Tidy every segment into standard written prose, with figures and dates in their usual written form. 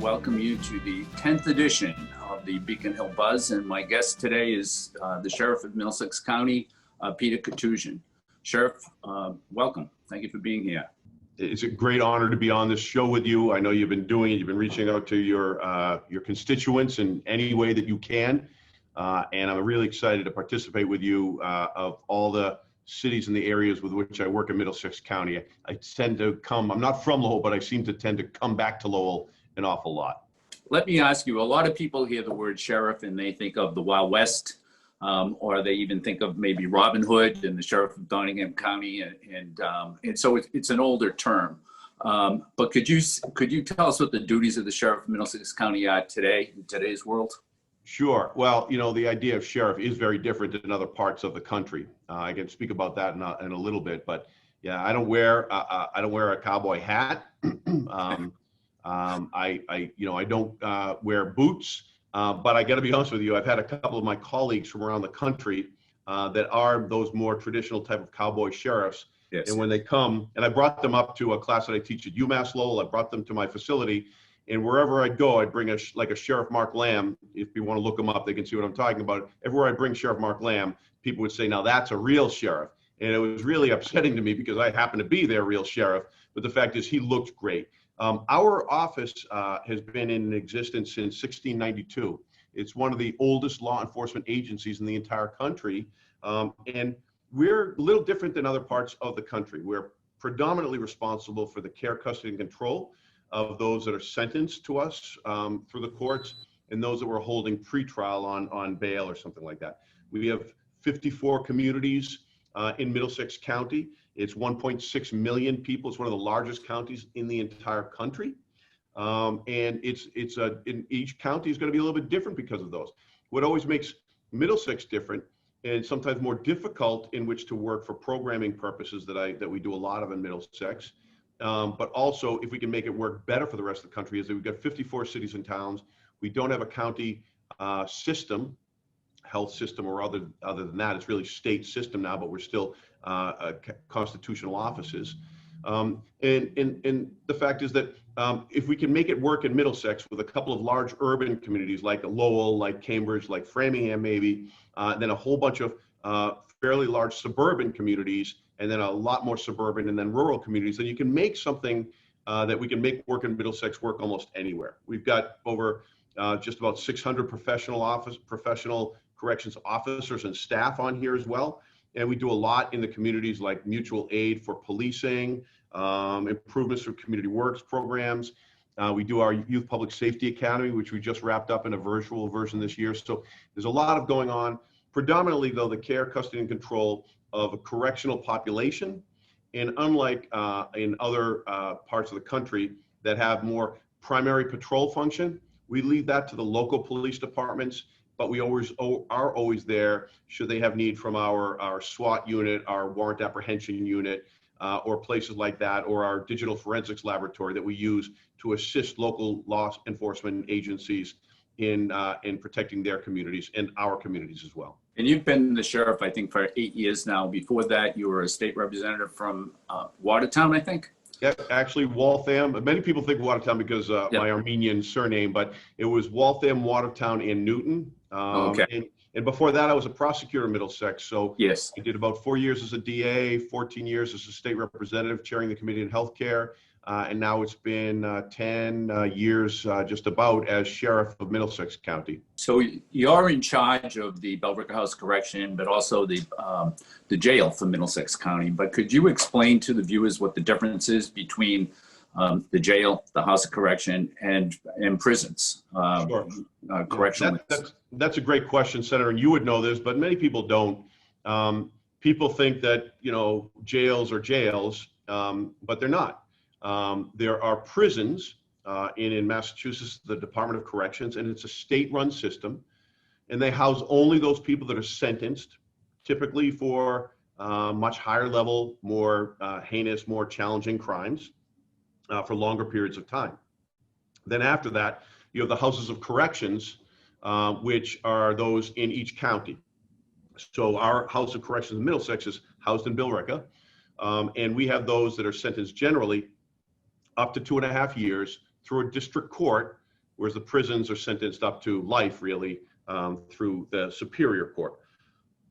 welcome you to the 10th edition of the Beacon Hill Buzz. And my guest today is the Sheriff of Middlesex County, Peter Koutoujian. Sheriff, welcome. Thank you for being here. It's a great honor to be on this show with you. I know you've been doing it. You've been reaching out to your constituents in any way that you can. And I'm really excited to participate with you of all the cities and the areas with which I work in Middlesex County. I tend to come, I'm not from Lowell, but I seem to tend to come back to Lowell an awful lot. Let me ask you, a lot of people hear the word sheriff and they think of the Wild West, or they even think of maybe Robin Hood and the Sheriff of Nottingham County. And so it's an older term. But could you tell us what the duties of the Sheriff of Middlesex County are today, in today's world? Sure. Well, you know, the idea of sheriff is very different in other parts of the country. I can speak about that in a little bit, but yeah, I don't wear a cowboy hat. I don't wear boots. But I got to be honest with you, I've had a couple of my colleagues from around the country that are those more traditional type of cowboy sheriffs. Yes. And when they come, and I brought them up to a class that I teach at UMass Lowell, I brought them to my facility. And wherever I go, I bring a Sheriff Mark Lamb. If you want to look him up, they can see what I'm talking about. Everywhere I bring Sheriff Mark Lamb, people would say, now that's a real sheriff. And it was really upsetting to me because I happen to be their real sheriff. But the fact is, he looked great. Our office has been in existence since 1692. It's one of the oldest law enforcement agencies in the entire country. And we're a little different than other parts of the country. We're predominantly responsible for the care, custody, and control of those that are sentenced to us through the courts and those that we're holding pretrial on bail or something like that. We have 54 communities in Middlesex County. It's 1.6 million people. It's one of the largest counties in the entire country. And in each county is going to be a little bit different because of those. What always makes Middlesex different and sometimes more difficult in which to work for programming purposes that we do a lot of in Middlesex, but also if we can make it work better for the rest of the country, is that we've got 54 cities and towns. We don't have a county system, health system, or other than that. It's really state system now, but we're still constitutional offices. And the fact is that if we can make it work in Middlesex with a couple of large urban communities like Lowell, like Cambridge, like Framingham maybe, then a whole bunch of fairly large suburban communities, and then a lot more suburban and then rural communities, then you can make something that we can make work in Middlesex work almost anywhere. We've got over just about 600 professional corrections officers and staff on here as well. And we do a lot in the communities like mutual aid for policing, improvements for community works programs. We do our Youth Public Safety Academy, which we just wrapped up in a virtual version this year. So there's a lot of going on. Predominantly, though, the care, custody, and control of a correctional population. And unlike in other parts of the country that have more primary patrol function, we leave that to the local police departments, but we are always there should they have need from our SWAT unit, our warrant apprehension unit, or places like that, or our digital forensics laboratory that we use to assist local law enforcement agencies in protecting their communities and our communities as well. And you've been the sheriff, I think, for 8 years now. Before that, you were a state representative from Watertown, I think. Yeah, actually, Waltham. Many people think Watertown because my Armenian surname, but it was Waltham, Watertown, and Newton. Okay. And before that, I was a prosecutor in Middlesex. So yes, I did about 4 years as a DA, 14 years as a state representative, chairing the Committee on Healthcare. And now it's been 10 years just about as Sheriff of Middlesex County. So you're in charge of the Bellricker House Correction, but also the jail for Middlesex County. But could you explain to the viewers what the difference is between the jail, the House of Correction, and prisons? Sure. Correctional. That's a great question, Senator, and you would know this, but many people don't. People think that, you know, jails are jails, but they're not. There are prisons in Massachusetts, the Department of Corrections, and it's a state-run system, and they house only those people that are sentenced, typically for much higher level, more heinous, more challenging crimes for longer periods of time. Then after that, you have the houses of corrections, which are those in each county. So our House of Corrections in Middlesex is housed in Billerica, and we have those that are sentenced generally up to 2.5 years through a district court whereas the prisons are sentenced up to life, really, through the Superior Court.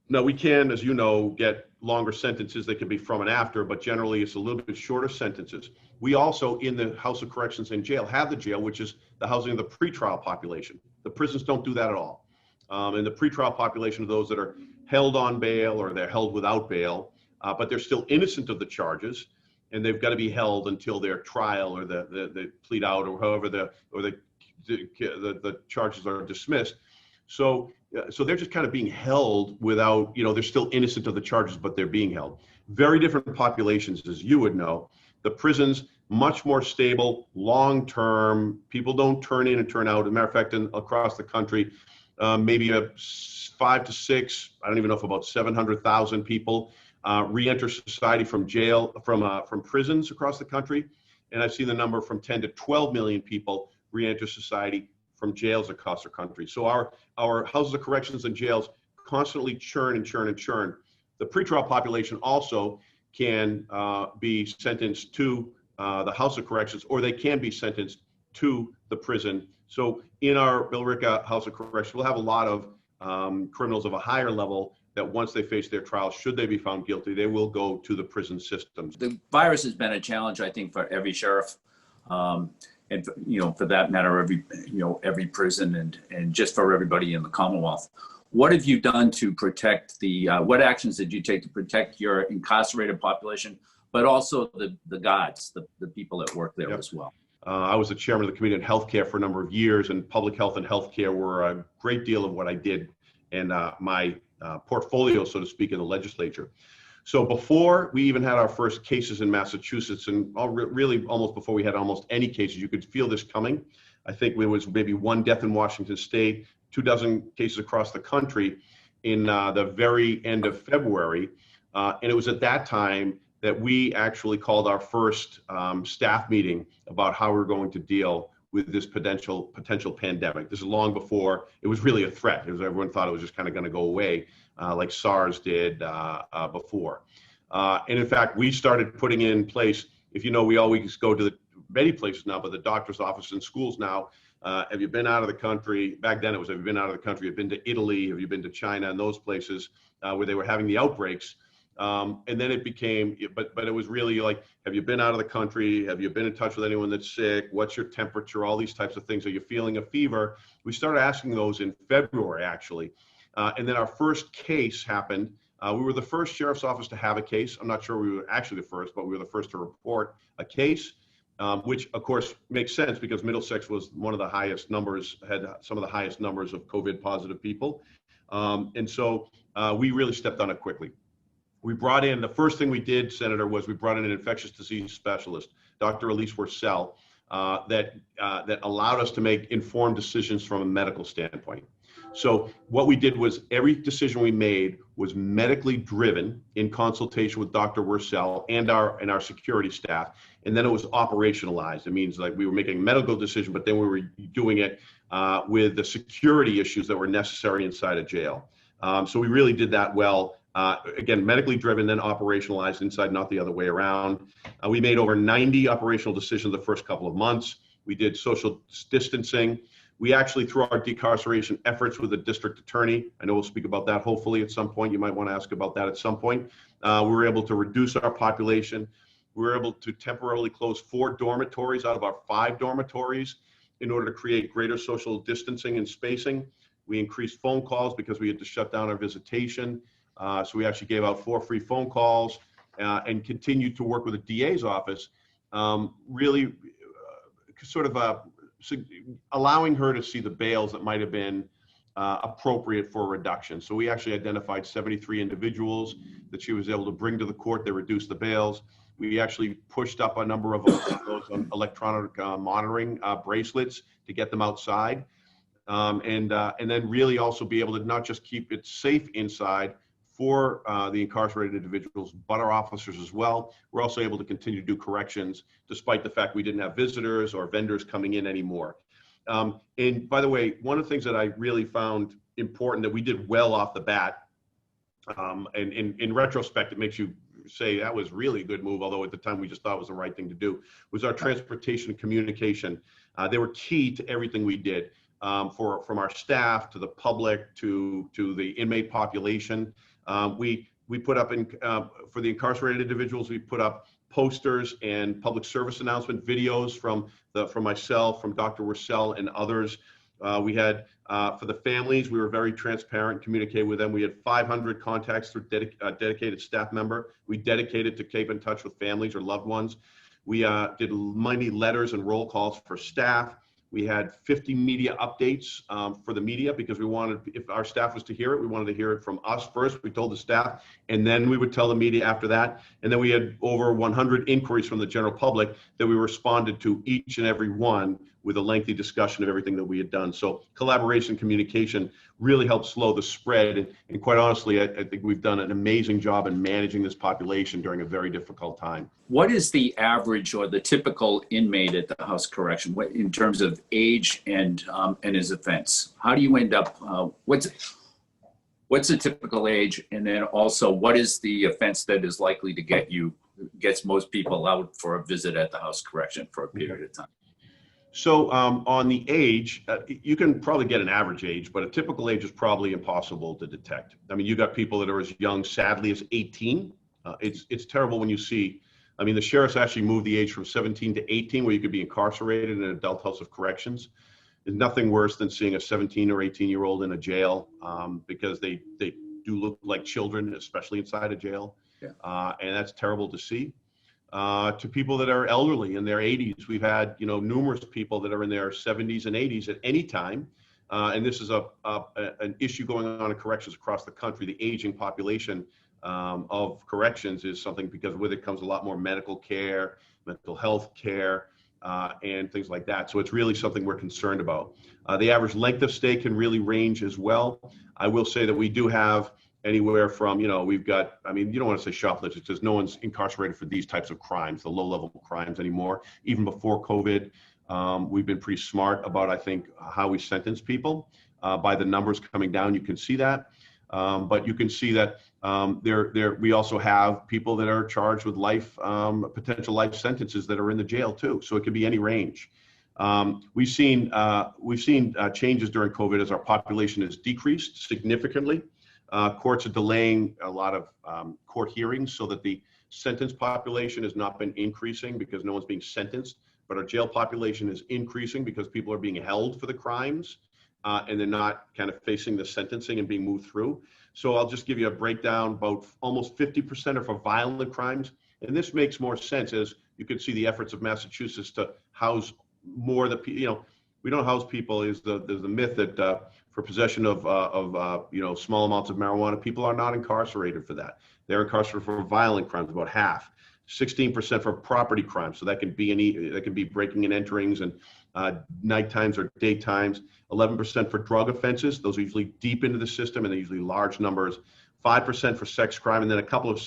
Now, we can, as you know, get longer sentences. They can be from and after, but generally it's a little bit shorter sentences. We also, in the House of Corrections and Jail, have the jail, which is the housing of the pretrial population. The prisons don't do that at all. And the pretrial population of those that are held on bail or they're held without bail, but they're still innocent of the charges, and they've got to be held until their trial or they plead out or however the charges are dismissed. So they're just kind of being held without, they're still innocent of the charges, but they're being held. Very different populations, as you would know. The prisons, much more stable, long-term. People don't turn in and turn out. As a matter of fact, across the country, maybe 5 to 6, I don't even know if about 700,000 people re-enter society from jail, from prisons across the country. And I've seen the number from 10 to 12 million people re-enter society from jails across the country. So our houses of corrections and jails constantly churn and churn and churn. The pretrial population also can be sentenced to the House of Corrections, or they can be sentenced to the prison. So in our Billerica House of Corrections, we'll have a lot of criminals of a higher level that once they face their trial, should they be found guilty, they will go to the prison systems. The virus has been a challenge, I think, for every sheriff. And for that matter, every prison and just for everybody in the Commonwealth. What have you done to protect what actions did you take to protect your incarcerated population, but also the guards, the people that work there as well? I was the chairman of the Committee on Healthcare for a number of years, and public health and healthcare were a great deal of what I did and my portfolio, so to speak, in the legislature. So before we even had our first cases in Massachusetts, and really almost before we had almost any cases, you could feel this coming. I think there was maybe 1 death in Washington State, 24 cases across the country in the very end of February. And it was at that time that we actually called our first staff meeting about how we're going to deal with this potential pandemic. This is long before it was really a threat. Everyone thought it was just kind of going to go away, like SARS did before. And in fact, we started putting in place, if you know, we always go to many places now, but the doctor's office and schools now. Have you been out of the country? Back then it was, have you been out of the country? Have you been to Italy? Have you been to China? And those places where they were having the outbreaks. And then it became, but it was really like, have you been out of the country? Have you been in touch with anyone that's sick? What's your temperature? All these types of things. Are you feeling a fever? We started asking those in February, actually. And then our first case happened. We were the first sheriff's office to have a case. I'm not sure we were actually the first, but we were the first to report a case, which of course makes sense because Middlesex was one of the highest numbers, had some of the highest numbers of COVID positive people. And so we really stepped on it quickly. We brought in, the first thing we did, Senator, was we brought in an infectious disease specialist, Dr. Elise Worcell, that allowed us to make informed decisions from a medical standpoint. So what we did was every decision we made was medically driven in consultation with Dr. Worcell and our security staff, and then it was operationalized. It means like we were making a medical decision, but then we were doing it with the security issues that were necessary inside a jail. So we really did that well. Again, medically driven, then operationalized inside, not the other way around. We made over 90 operational decisions the first couple of months. We did social distancing. We actually, through our decarceration efforts with the district attorney, I know we'll speak about that hopefully at some point. You might want to ask about that at some point. We were able to reduce our population. We were able to temporarily close 4 dormitories out of our 5 dormitories in order to create greater social distancing and spacing. We increased phone calls because we had to shut down our visitation. So we actually gave out 4 free phone calls and continued to work with the DA's office, really sort of allowing her to see the bails that might have been appropriate for a reduction. So we actually identified 73 individuals that she was able to bring to the court. They reduced the bails. We actually pushed up a number of those electronic monitoring bracelets to get them outside. And then really also be able to not just keep it safe inside for the incarcerated individuals, but our officers as well. We're also able to continue to do corrections despite the fact we didn't have visitors or vendors coming in anymore. And by the way, one of the things that I really found important that we did well off the bat, and in retrospect, it makes you say that was really a good move, although at the time we just thought it was the right thing to do, was our transportation and communication. They were key to everything we did, from our staff to the public to the inmate population. We put up for the incarcerated individuals, we put up posters and public service announcement videos from myself, from Dr. Russell and others. We had, for the families, we were very transparent, communicated with them. We had 500 contacts through dedicated staff member. We dedicated to keep in touch with families or loved ones. We did many letters and roll calls for staff. We had 50 media updates for the media, because we wanted, if our staff was to hear it, we wanted to hear it from us first. We told the staff, and then we would tell the media after that. And then we had over 100 inquiries from the general public that we responded to each and every one with a lengthy discussion of everything that we had done. So collaboration, communication really helped slow the spread. And quite honestly, I think we've done an amazing job in managing this population during a very difficult time. What is the average or the typical inmate at the house correction in terms of age and his offense? How do you end up, what's the typical age? And then also, what is the offense that is likely to gets most people out for a visit at the house correction for a period of time? So on the age, you can probably get an average age, but a typical age is probably impossible to detect. I mean, you got people that are as young, sadly, as 18. It's terrible when you see, I mean, the sheriffs actually moved the age from 17 to 18, where you could be incarcerated in an adult house of corrections. There's nothing worse than seeing a 17 or 18-year-old in a jail, because they do look like children, especially inside a jail. Yeah. And that's terrible to see. To people that are elderly in their 80s. We've had, numerous people that are in their 70s and 80s at any time. And this is an issue going on in corrections across the country. The aging population of corrections is something, because with it comes a lot more medical care, mental health care, and things like that. So it's really something we're concerned about. The average length of stay can really range as well. I will say that we do have anywhere from, we've got, I mean, you don't want to say shoplifters, because no one's incarcerated for these types of crimes, the low-level crimes anymore. Even before COVID, we've been pretty smart about, I think, how we sentence people. By the numbers coming down, you can see that. But you can see that we also have people that are charged with potential life sentences that are in the jail too. So it could be any range. We've seen changes during COVID as our population has decreased significantly. Courts are delaying a lot of court hearings, so that the sentence population has not been increasing because no one's being sentenced, but our jail population is increasing because people are being held for the crimes, and they're not kind of facing the sentencing and being moved through. So I'll just give you a breakdown. About almost 50% are for violent crimes. And this makes more sense, as you can see the efforts of Massachusetts to house more we don't house people. There's the myth that for possession of small amounts of marijuana, people are not incarcerated for that. They're incarcerated for violent crimes, about half. 16% for property crimes, so that can be breaking and enterings and night times or daytimes. 11% for drug offenses; those are usually deep into the system, and they're usually large numbers. 5% for sex crime, and then a couple of,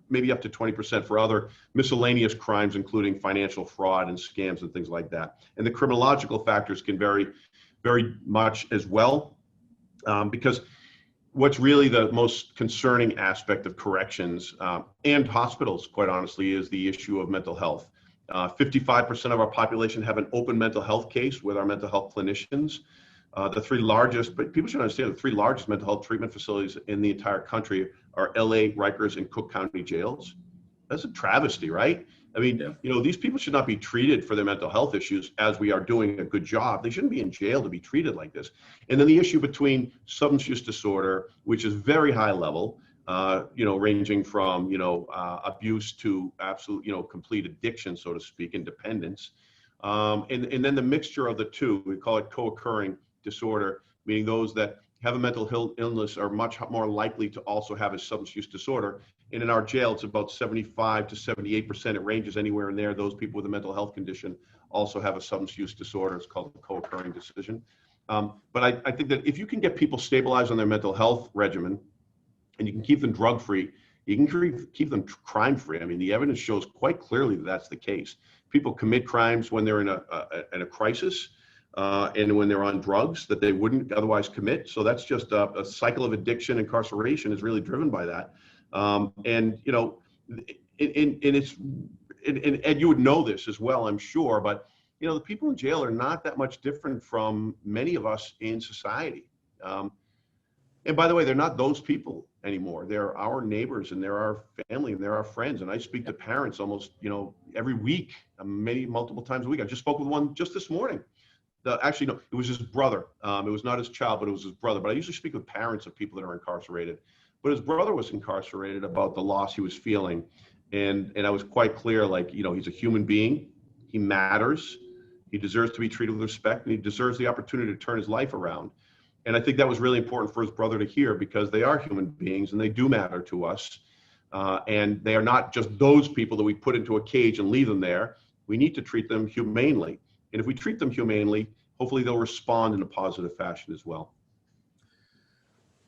maybe up to 20% for other miscellaneous crimes, including financial fraud and scams and things like that. And the criminological factors can vary very much as well, because what's really the most concerning aspect of corrections and hospitals, quite honestly, is the issue of mental health. 55% of our population have an open mental health case with our mental health clinicians. The three largest, but people should understand, the three largest mental health treatment facilities in the entire country are LA, Rikers, and Cook County jails. That's a travesty, right? I mean, these people should not be treated for their mental health issues as we are doing a good job. They shouldn't be in jail to be treated like this. And then the issue between substance use disorder, which is very high level, ranging from, abuse to absolute, complete addiction, so to speak, and dependence. And then the mixture of the two, we call it co-occurring disorder, meaning those that have a mental illness are much more likely to also have a substance use disorder. And in our jail, it's about 75 to 78%. It ranges anywhere in there. Those people with a mental health condition also have a substance use disorder. It's called a co-occurring decision. But I think that if you can get people stabilized on their mental health regimen, and you can keep them drug-free, you can keep them crime-free. I mean, the evidence shows quite clearly that that's the case. People commit crimes when they're in a crisis, and when they're on drugs that they wouldn't otherwise commit. So that's just a cycle of addiction. Incarceration is really driven by that. And, you know, and Ed, you would know this as well, I'm sure, but, you know, the people in jail are not that much different from many of us in society. And by the way, they're not those people anymore. They're our neighbors, and they're our family, and they're our friends. And I speak to parents almost, you know, every week, multiple times a week. I just spoke with one just this morning. Actually, no, it was his brother. It was not his child, but it was his brother. But I usually speak with parents of people that are incarcerated. But his brother was incarcerated about the loss he was feeling. And I was quite clear, like, you know, he's a human being. He matters. He deserves to be treated with respect, and he deserves the opportunity to turn his life around. And I think that was really important for his brother to hear, because they are human beings and they do matter to us. And they are not just those people that we put into a cage and leave them there. We need to treat them humanely. And if we treat them humanely, hopefully they'll respond in a positive fashion as well.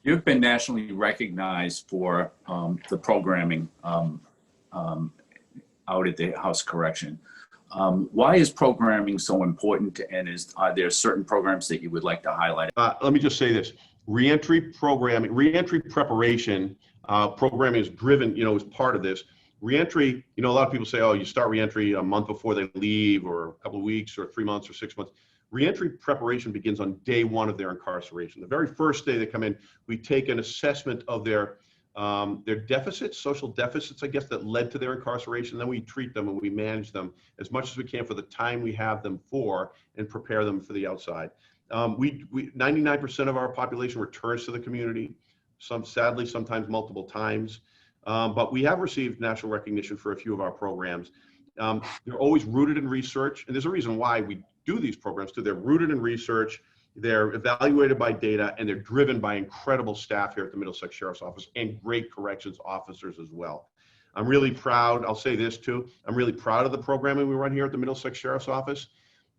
You've been nationally recognized for the programming out at the House Correction. Why is programming so important, and are there certain programs that you would like to highlight? Let me just say this: reentry programming, reentry preparation programming is driven, you know, as part of this. Reentry, you know, a lot of people say, oh, you start reentry a month before they leave, or a couple of weeks, or 3 months, or 6 months. Reentry preparation begins on day one of their incarceration. The very first day they come in, we take an assessment of their deficits, social deficits, I guess, that led to their incarceration. Then we treat them and we manage them as much as we can for the time we have them for, and prepare them for the outside. 99% of our population returns to the community, sadly, sometimes multiple times. But we have received national recognition for a few of our programs. They're always rooted in research, and there's a reason why we do these programs too. They're rooted in research. They're evaluated by data, and they're driven by incredible staff here at the Middlesex Sheriff's Office, and great corrections officers as well. I'm really proud, I'll say this too, I'm really proud of the programming we run here at the Middlesex Sheriff's Office.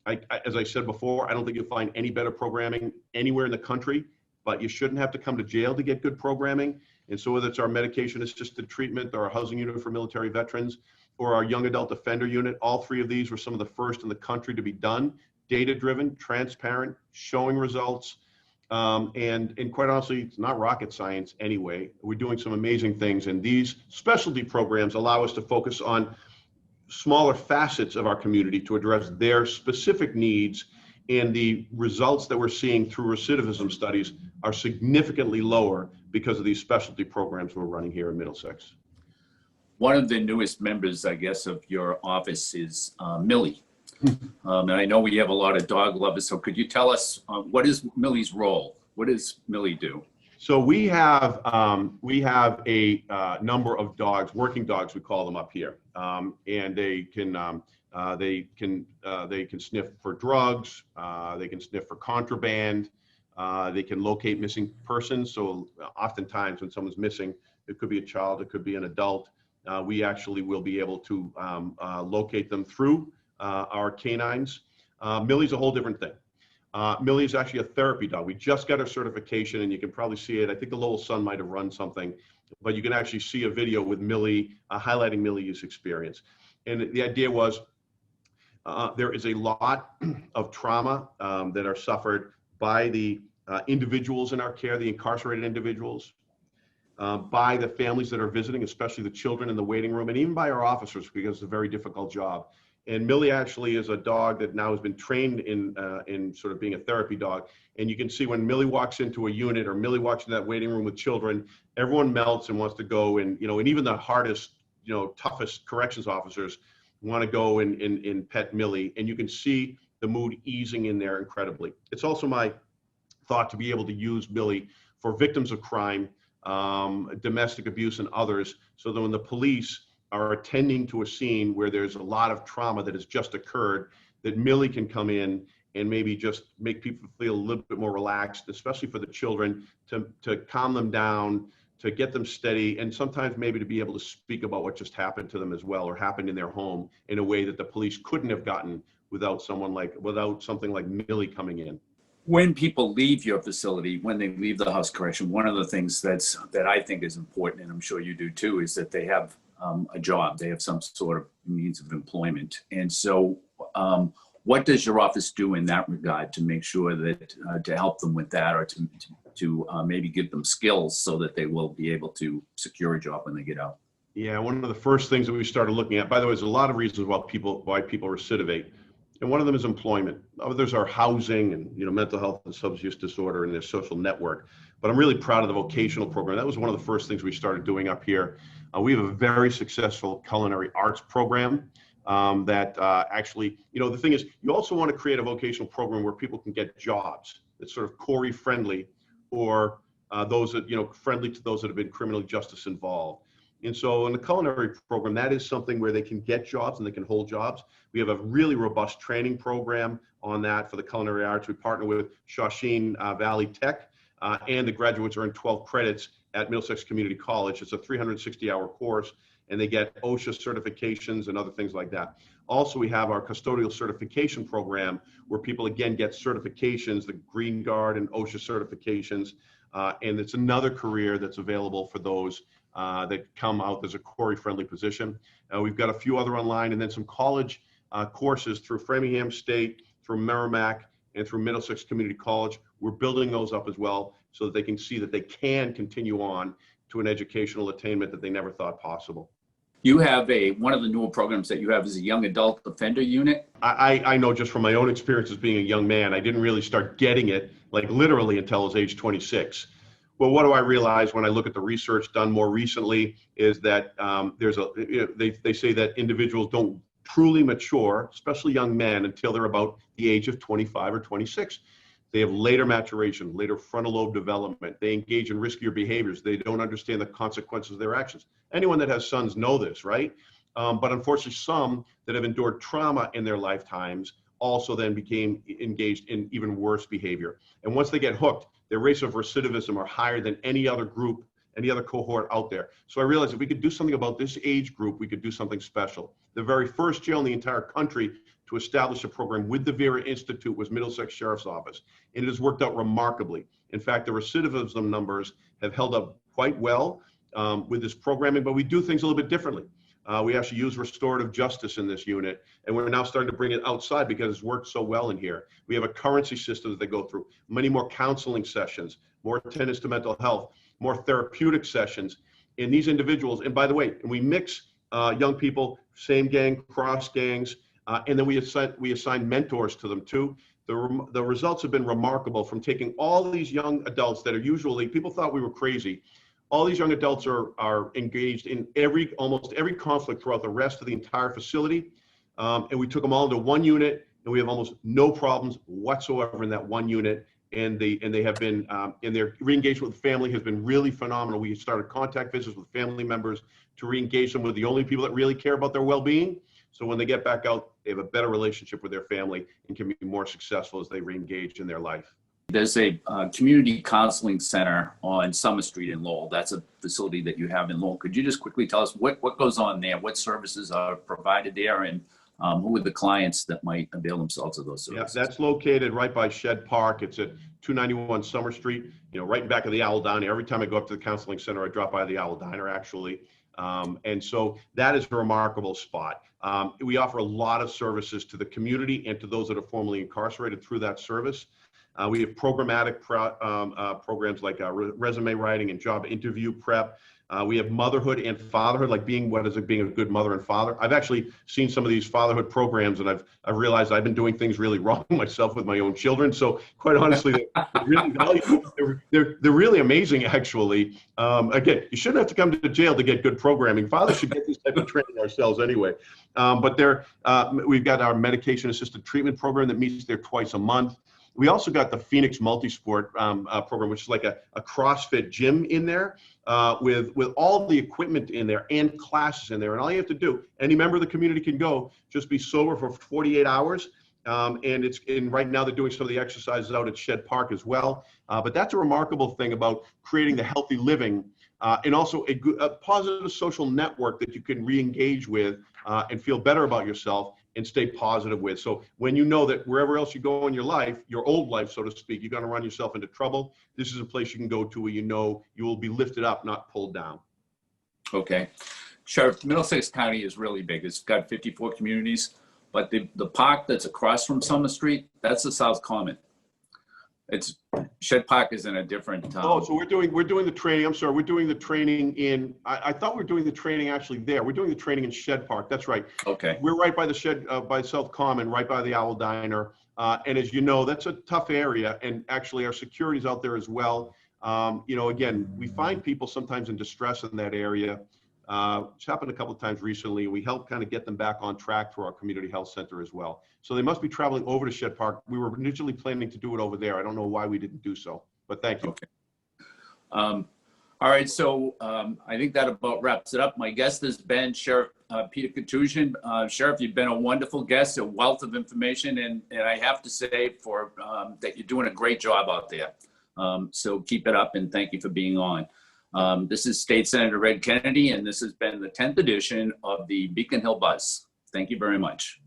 As I said before, I don't think you'll find any better programming anywhere in the country, but you shouldn't have to come to jail to get good programming. And so whether it's our medication-assisted treatment, or our housing unit for military veterans, or our young adult offender unit, all three of these were some of the first in the country to be done. Data-driven, transparent, showing results, and quite honestly, it's not rocket science anyway. We're doing some amazing things, and these specialty programs allow us to focus on smaller facets of our community to address their specific needs, and the results that we're seeing through recidivism studies are significantly lower because of these specialty programs we're running here in Middlesex. One of the newest members, I guess, of your office is Millie. And I know we have a lot of dog lovers, so could you tell us what is Millie's role? What does Millie do? So we have a number of dogs, working dogs, we call them up here, and they can sniff for drugs, they can sniff for contraband, they can locate missing persons. So oftentimes when someone's missing, it could be a child, it could be an adult. We actually will be able to locate them through our canines. Millie's a whole different thing. Millie is actually a therapy dog. We just got her certification, and you can probably see it. I think the Lowell Sun might have run something, but you can actually see a video with Millie highlighting Millie's experience. And the idea was there is a lot of trauma that are suffered by the individuals in our care, the incarcerated individuals, by the families that are visiting, especially the children in the waiting room, and even by our officers, because it's a very difficult job. And Millie actually is a dog that now has been trained in sort of being a therapy dog. And you can see when Millie walks into a unit, or Millie walks into that waiting room with children, everyone melts and wants to go. And, you know, and even the hardest, you know, toughest corrections officers want to go and pet Millie. And you can see the mood easing in there incredibly. It's also my thought to be able to use Millie for victims of crime, domestic abuse, and others, so that when the police are attending to a scene where there's a lot of trauma that has just occurred, that Millie can come in and maybe just make people feel a little bit more relaxed, especially for the children, to calm them down, to get them steady, and sometimes maybe to be able to speak about what just happened to them as well, or happened in their home, in a way that the police couldn't have gotten without something like Millie coming in. When people leave your facility, when they leave the house correction, one of the things that I think is important, and I'm sure you do too, is that they have a job. They have some sort of means of employment. And so what does your office do in that regard to make sure that, to help them with that, or to to maybe give them skills so that they will be able to secure a job when they get out. Yeah, one of the first things that we started looking at, by the way, there's a lot of reasons why people recidivate. And one of them is employment. Others are housing and, mental health and substance use disorder and their social network. But I'm really proud of the vocational program. That was one of the first things we started doing up here. We have a very successful culinary arts program that actually, the thing is, you also want to create a vocational program where people can get jobs that's sort of Corey friendly, or those that, friendly to those that have been criminal justice involved. And so in the culinary program, that is something where they can get jobs and they can hold jobs. We have a really robust training program on that for the culinary arts. We partner with Shawsheen Valley Tech, and the graduates earn 12 credits at Middlesex Community College. It's a 360-hour course, and they get OSHA certifications and other things like that. Also, we have our Custodial Certification program where people, again, get certifications, the Green Guard and OSHA certifications, and it's another career that's available for those that come out as a Corey-friendly position. We've got a few other online, and then some college courses through Framingham State, through Merrimack, and through Middlesex Community College. We're building those up as well so that they can see that they can continue on to an educational attainment that they never thought possible. You have one of the newer programs that you have is a young adult offender unit. I know just from my own experience as being a young man, I didn't really start getting it, like literally until I was age 26. Well, what do I realize when I look at the research done more recently is that they say that individuals don't truly mature, especially young men, until they're about the age of 25 or 26. They have later maturation, later frontal lobe development. They engage in riskier behaviors. They don't understand the consequences of their actions. Anyone that has sons know this, right? But unfortunately, some that have endured trauma in their lifetimes also then became engaged in even worse behavior. And once they get hooked, their rates of recidivism are higher than any other group, any other cohort out there. So I realized if we could do something about this age group, we could do something special. The very first jail in the entire country to establish a program with the Vera Institute was Middlesex Sheriff's Office, and it has worked out remarkably. In fact, the recidivism numbers have held up quite well with this programming, but we do things a little bit differently. We actually use restorative justice in this unit, and we're now starting to bring it outside because it's worked so well in here. We have a currency system that they go through, many more counseling sessions, more attendance to mental health, more therapeutic sessions in these individuals. And by the way, we mix young people, same gang, cross gangs, and then we assign mentors to them too. The results have been remarkable from taking all these young adults that are usually, people thought we were crazy. All these young adults are engaged in almost every conflict throughout the rest of the entire facility. And we took them all into one unit, and we have almost no problems whatsoever in that one unit. And they have been, and their re-engagement with family has been really phenomenal. We started contact visits with family members to re-engage them with the only people that really care about their well-being. So when they get back out, they have a better relationship with their family and can be more successful as they re-engage in their life. There's a community counseling center on Summer Street in Lowell. That's a facility that you have in Lowell. Could you just quickly tell us what goes on there? What services are provided there, and who are the clients that might avail themselves of those services? Yeah, that's located right by Shed Park. It's at 291 Summer Street, right in back of the Owl Diner. Every time I go up to the counseling center, I drop by the Owl Diner, actually. And so that is a remarkable spot. We offer a lot of services to the community and to those that are formerly incarcerated through that service. We have programmatic programs like resume writing and job interview prep. We have motherhood and fatherhood, like being a good mother and father. I've actually seen some of these fatherhood programs, and I've realized I've been doing things really wrong myself with my own children. So quite honestly, they're really valuable. They're really amazing, actually. Again, you shouldn't have to come to jail to get good programming. Fathers should get this type of training ourselves anyway. But we've got our medication-assisted treatment program that meets there twice a month. We also got the Phoenix Multisport program, which is like a CrossFit gym in there with all the equipment in there and classes in there. And all you have to do, any member of the community can go, just be sober for 48 hours. And right now they're doing some of the exercises out at Shed Park as well. But that's a remarkable thing about creating the healthy living and also a positive social network that you can re-engage with and feel better about yourself and stay positive with. So when you know that wherever else you go in your life, your old life, so to speak, you're going to run yourself into trouble, this is a place you can go to where you know you will be lifted up, not pulled down. Okay. Sheriff, Middlesex County is really big. It's got 54 communities, but the park that's across from Summer Street, that's the South Common. It's Shed Park is in a different. Oh, so we're doing the training. I'm sorry, we're doing the training in. I thought we were doing the training actually there. We're doing the training in Shed Park. That's right. Okay. We're right by the Shed, by South Common, right by the Owl Diner. And as you know, that's a tough area. And actually, our security's out there as well. You know, again, we find people sometimes in distress in that area. It's happened a couple of times recently. We help kind of get them back on track through our community health center as well. So they must be traveling over to Shed Park. We were initially planning to do it over there. I don't know why we didn't do so, but thank you. Okay. All right. So I think that about wraps it up. My guest has been Sheriff Peter Koutoujian. Sheriff, you've been a wonderful guest, a wealth of information, and I have to say for that you're doing a great job out there. So keep it up, and thank you for being on. This is State Senator Red Kennedy, and this has been the 10th edition of the Beacon Hill Buzz. Thank you very much.